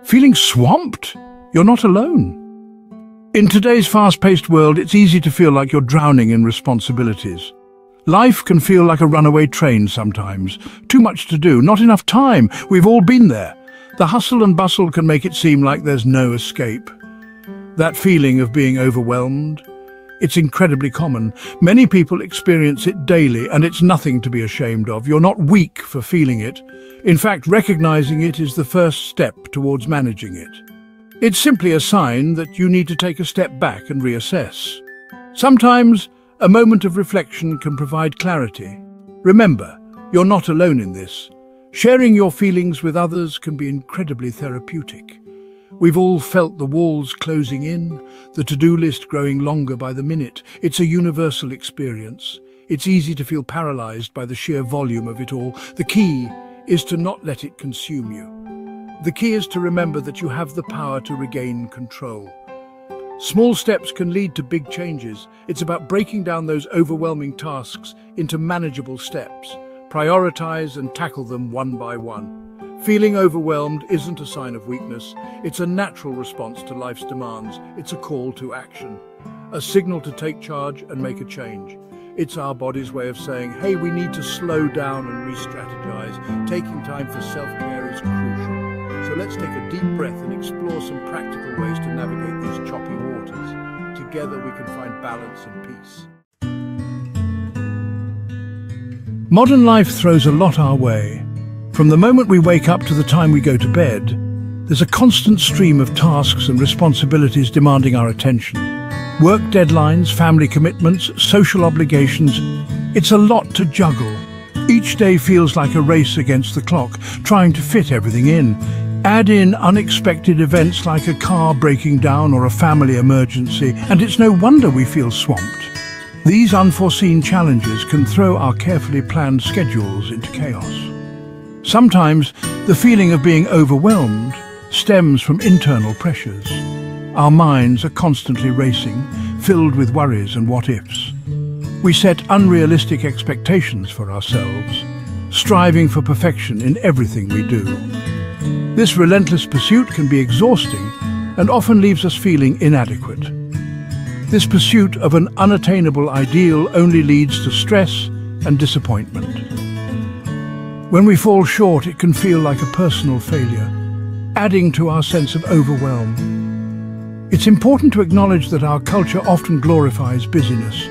Feeling swamped? You're not alone. In today's fast-paced world, it's easy to feel like you're drowning in responsibilities. Life can feel like a runaway train sometimes. Too much to do, not enough time. We've all been there. The hustle and bustle can make it seem like there's no escape. That feeling of being overwhelmed, it's incredibly common. Many people experience it daily, and it's nothing to be ashamed of. You're not weak for feeling it. In fact, recognizing it is the first step towards managing it. It's simply a sign that you need to take a step back and reassess. Sometimes, a moment of reflection can provide clarity. Remember, you're not alone in this. Sharing your feelings with others can be incredibly therapeutic. We've all felt the walls closing in, the to-do list growing longer by the minute. It's a universal experience. It's easy to feel paralyzed by the sheer volume of it all. The key is to not let it consume you. The key is to remember that you have the power to regain control. Small steps can lead to big changes. It's about breaking down those overwhelming tasks into manageable steps. Prioritize and tackle them one by one. Feeling overwhelmed isn't a sign of weakness. It's a natural response to life's demands. It's a call to action, a signal to take charge and make a change. It's our body's way of saying, hey, we need to slow down and re-strategize. Taking time for self-care is crucial. So let's take a deep breath and explore some practical ways to navigate these choppy waters. Together we can find balance and peace. Modern life throws a lot our way. From the moment we wake up to the time we go to bed, there's a constant stream of tasks and responsibilities demanding our attention. Work deadlines, family commitments, social obligations. It's a lot to juggle. Each day feels like a race against the clock, trying to fit everything in. Add in unexpected events like a car breaking down or a family emergency, and it's no wonder we feel swamped. These unforeseen challenges can throw our carefully planned schedules into chaos. Sometimes, the feeling of being overwhelmed stems from internal pressures. Our minds are constantly racing, filled with worries and what-ifs. We set unrealistic expectations for ourselves, striving for perfection in everything we do. This relentless pursuit can be exhausting and often leaves us feeling inadequate. This pursuit of an unattainable ideal only leads to stress and disappointment. When we fall short, it can feel like a personal failure, adding to our sense of overwhelm. It's important to acknowledge that our culture often glorifies busyness.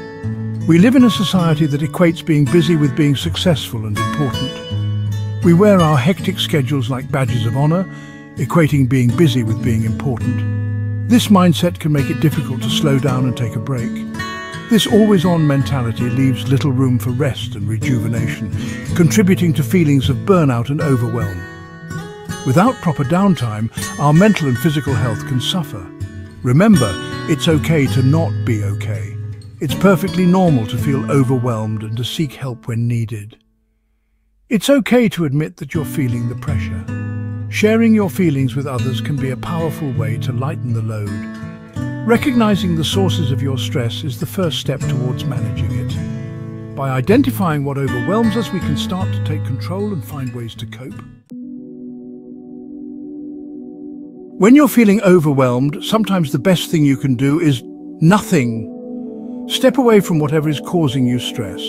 We live in a society that equates being busy with being successful and important. We wear our hectic schedules like badges of honor, equating being busy with being important. This mindset can make it difficult to slow down and take a break. This always-on mentality leaves little room for rest and rejuvenation, contributing to feelings of burnout and overwhelm. Without proper downtime, our mental and physical health can suffer. Remember, it's okay to not be okay. It's perfectly normal to feel overwhelmed and to seek help when needed. It's okay to admit that you're feeling the pressure. Sharing your feelings with others can be a powerful way to lighten the load. Recognizing the sources of your stress is the first step towards managing it. By identifying what overwhelms us, we can start to take control and find ways to cope. When you're feeling overwhelmed, sometimes the best thing you can do is nothing. Step away from whatever is causing you stress.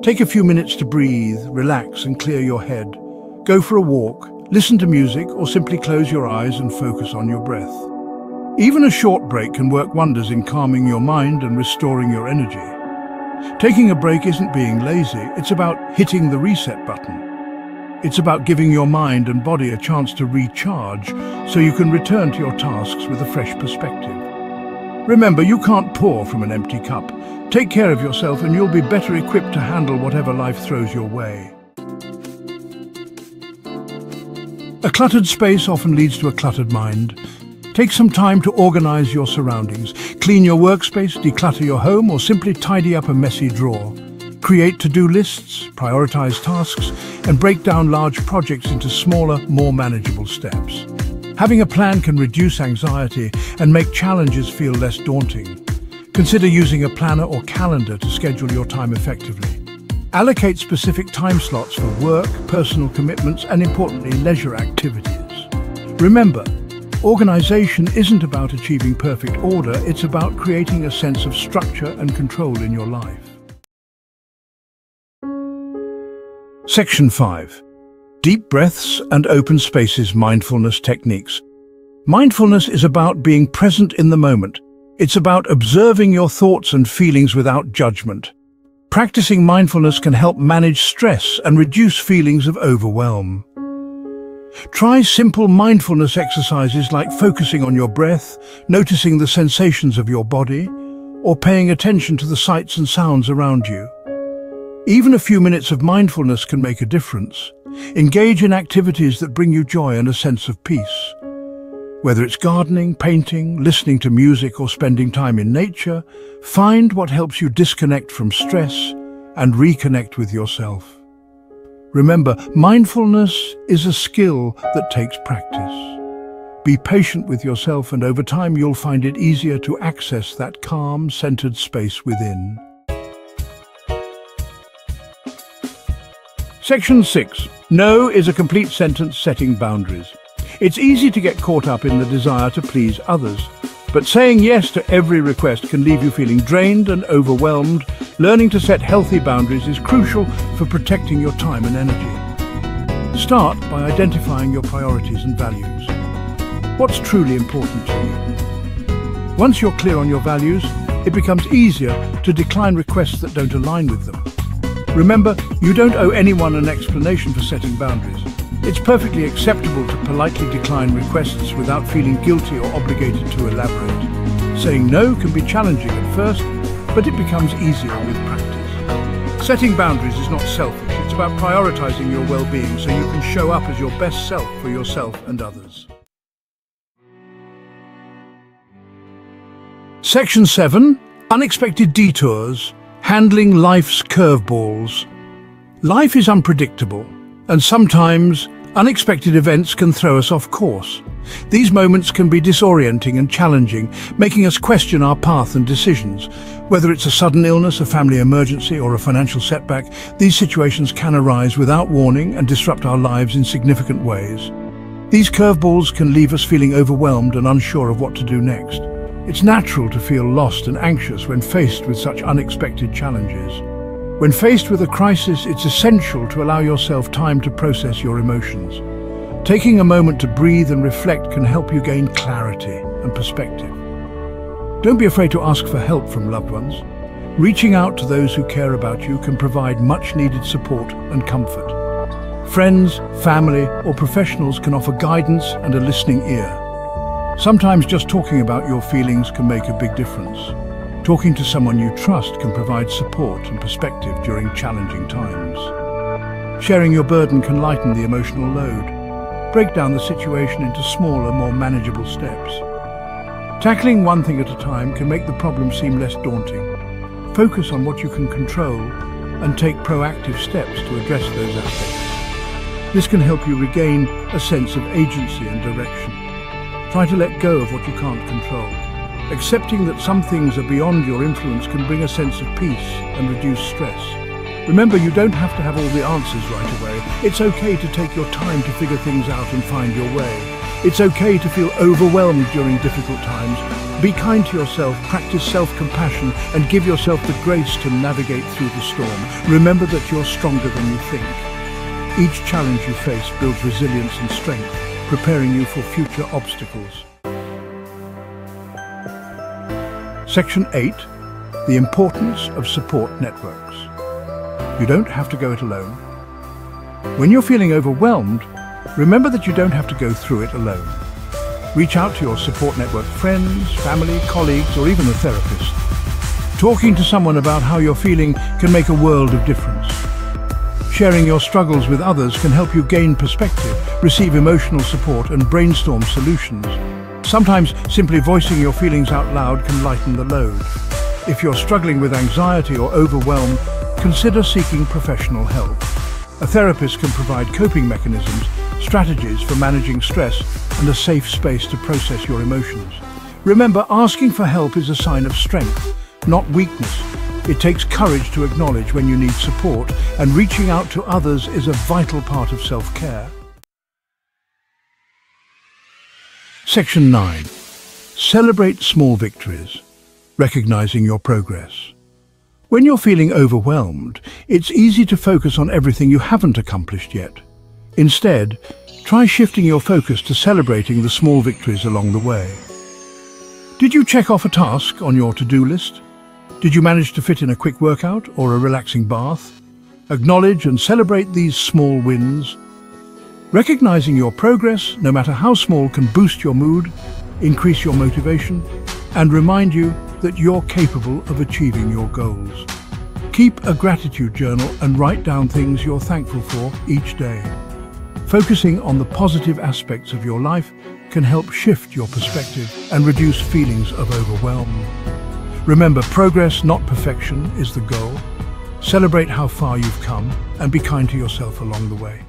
Take a few minutes to breathe, relax, and clear your head. Go for a walk, listen to music, or simply close your eyes and focus on your breath. Even a short break can work wonders in calming your mind and restoring your energy. Taking a break isn't being lazy, it's about hitting the reset button. It's about giving your mind and body a chance to recharge so you can return to your tasks with a fresh perspective. Remember, you can't pour from an empty cup. Take care of yourself and you'll be better equipped to handle whatever life throws your way. A cluttered space often leads to a cluttered mind. Take some time to organize your surroundings. Clean your workspace, declutter your home, or simply tidy up a messy drawer. Create to-do lists, prioritize tasks, and break down large projects into smaller, more manageable steps. Having a plan can reduce anxiety and make challenges feel less daunting. Consider using a planner or calendar to schedule your time effectively. Allocate specific time slots for work, personal commitments, and importantly, leisure activities. Remember, Organization isn't about achieving perfect order, it's about creating a sense of structure and control in your life. Section 5. Deep breaths and open spaces mindfulness techniques. Mindfulness is about being present in the moment. It's about observing your thoughts and feelings without judgment. Practicing mindfulness can help manage stress and reduce feelings of overwhelm. Try simple mindfulness exercises like focusing on your breath, noticing the sensations of your body, or paying attention to the sights and sounds around you. Even a few minutes of mindfulness can make a difference. Engage in activities that bring you joy and a sense of peace. Whether it's gardening, painting, listening to music, or spending time in nature, find what helps you disconnect from stress and reconnect with yourself. Remember, mindfulness is a skill that takes practice. Be patient with yourself, and over time you'll find it easier to access that calm, centered space within. Section 6. No is a complete sentence setting boundaries. It's easy to get caught up in the desire to please others, but saying yes to every request can leave you feeling drained and overwhelmed. Learning to set healthy boundaries is crucial for protecting your time and energy. Start by identifying your priorities and values. What's truly important to you? Once you're clear on your values, it becomes easier to decline requests that don't align with them. Remember, you don't owe anyone an explanation for setting boundaries. It's perfectly acceptable to politely decline requests without feeling guilty or obligated to elaborate. Saying no can be challenging at first, but it becomes easier with practice. Setting boundaries is not selfish, it's about prioritizing your well-being so you can show up as your best self for yourself and others. Section 7. Unexpected detours. Handling life's curveballs. Life is unpredictable, and sometimes unexpected events can throw us off course. These moments can be disorienting and challenging, making us question our path and decisions. Whether it's a sudden illness, a family emergency, or a financial setback, these situations can arise without warning and disrupt our lives in significant ways. These curveballs can leave us feeling overwhelmed and unsure of what to do next. It's natural to feel lost and anxious when faced with such unexpected challenges. When faced with a crisis, it's essential to allow yourself time to process your emotions. Taking a moment to breathe and reflect can help you gain clarity and perspective. Don't be afraid to ask for help from loved ones. Reaching out to those who care about you can provide much-needed support and comfort. Friends, family, or professionals can offer guidance and a listening ear. Sometimes just talking about your feelings can make a big difference. Talking to someone you trust can provide support and perspective during challenging times. Sharing your burden can lighten the emotional load. Break down the situation into smaller, more manageable steps. Tackling one thing at a time can make the problem seem less daunting. Focus on what you can control and take proactive steps to address those aspects. This can help you regain a sense of agency and direction. Try to let go of what you can't control. Accepting that some things are beyond your influence can bring a sense of peace and reduce stress. Remember, you don't have to have all the answers right away. It's okay to take your time to figure things out and find your way. It's okay to feel overwhelmed during difficult times. Be kind to yourself, practice self-compassion, and give yourself the grace to navigate through the storm. Remember that you're stronger than you think. Each challenge you face builds resilience and strength, preparing you for future obstacles. Section 8. The importance of support networks. You don't have to go it alone. When you're feeling overwhelmed, remember that you don't have to go through it alone. Reach out to your support network, friends, family, colleagues, or even a therapist. Talking to someone about how you're feeling can make a world of difference. Sharing your struggles with others can help you gain perspective, receive emotional support, and brainstorm solutions. Sometimes simply voicing your feelings out loud can lighten the load. If you're struggling with anxiety or overwhelm, consider seeking professional help. A therapist can provide coping mechanisms, strategies for managing stress, and a safe space to process your emotions. Remember, asking for help is a sign of strength, not weakness. It takes courage to acknowledge when you need support, and reaching out to others is a vital part of self-care. Section 9. Celebrate small victories, recognizing your progress. When you're feeling overwhelmed, it's easy to focus on everything you haven't accomplished yet. Instead, try shifting your focus to celebrating the small victories along the way. Did you check off a task on your to-do list? Did you manage to fit in a quick workout or a relaxing bath? Acknowledge and celebrate these small wins. Recognizing your progress, no matter how small, can boost your mood, increase your motivation, and remind you that you're capable of achieving your goals. Keep a gratitude journal and write down things you're thankful for each day. Focusing on the positive aspects of your life can help shift your perspective and reduce feelings of overwhelm. Remember, progress, not perfection, is the goal. Celebrate how far you've come and be kind to yourself along the way.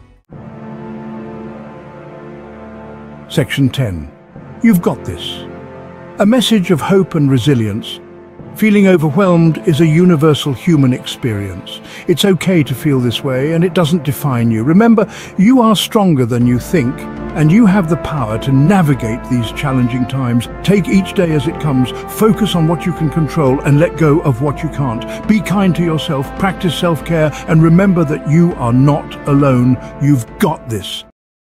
Section 10. You've got this. A message of hope and resilience. Feeling overwhelmed is a universal human experience. It's okay to feel this way, and it doesn't define you. Remember, you are stronger than you think, and you have the power to navigate these challenging times. Take each day as it comes, focus on what you can control, and let go of what you can't. Be kind to yourself, practice self-care, and remember that you are not alone. You've got this.